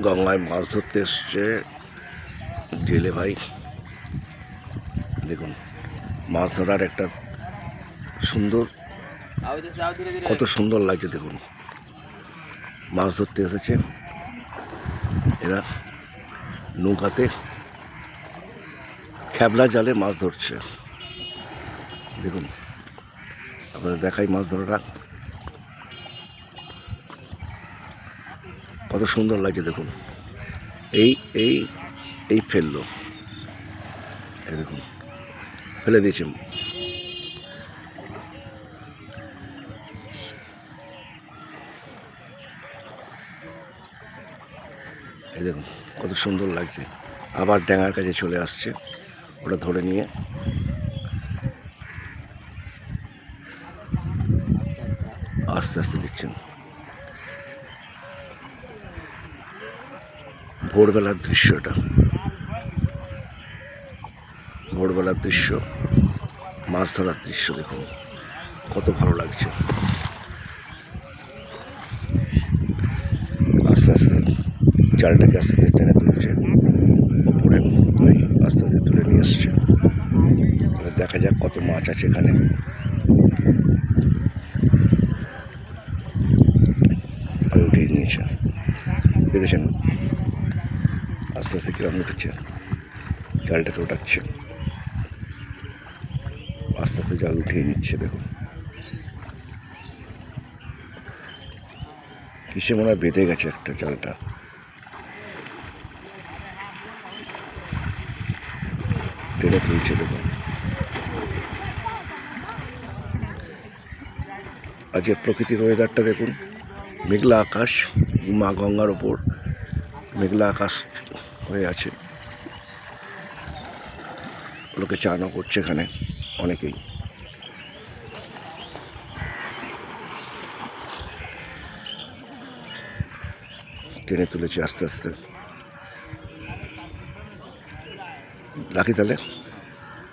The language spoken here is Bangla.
গঙ্গায় মাছ ধরতে এসছে জেলে ভাই। দেখুন মাছ ধরার একটা সুন্দর, কত সুন্দর লাগছে দেখুন। মাছ ধরতে এসেছে এরা, নৌকাতে খেবলা জালে মাছ ধরছে। দেখুন আপনাদের দেখাই মাছ ধরাটা কত সুন্দর লাগছে দেখুন। এই এই এই ফেললো, এই দেখুন ফেলে দিয়েছে। এই দেখুন কত সুন্দর লাগছে। আবার ড্যাঙার কাছে চলে আসছে, ওটা ধরে নিয়ে আস্তে আস্তে দিচ্ছেন। ভোরবেলার দৃশ্য এটা, ভোরবেলার দৃশ্য, মাছ ধরার দৃশ্য দেখুন কত ভালো লাগছে। আস্তে আস্তে জালটাকে আস্তে আস্তে টেনে তুলছে ওপরে, ওই আস্তে আস্তে তুলে নিয়ে এসছে। দেখা যাক কত মাছ আছে এখানে। উঠিয়ে নিয়েছে, দেখেছেন আস্তে আস্তে কিরকম উঠেছে, জালটাকে ওঠাচ্ছে, আস্তে আস্তে জাল উঠিয়ে নিচ্ছে। দেখুন কিসে মনে হয় বেঁধে গেছে একটা জালটা, টেনে তুলছে। দেখুন আজকে প্রকৃতির ওয়েদারটা দেখুন, মেঘলা আকাশ, মা গঙ্গার ওপর মেঘলা আকাশ হয়ে আছে। লোকে চানও করছে এখানে অনেকেই। টেনে তুলেছে আস্তে আস্তে। রাখি তাহলে।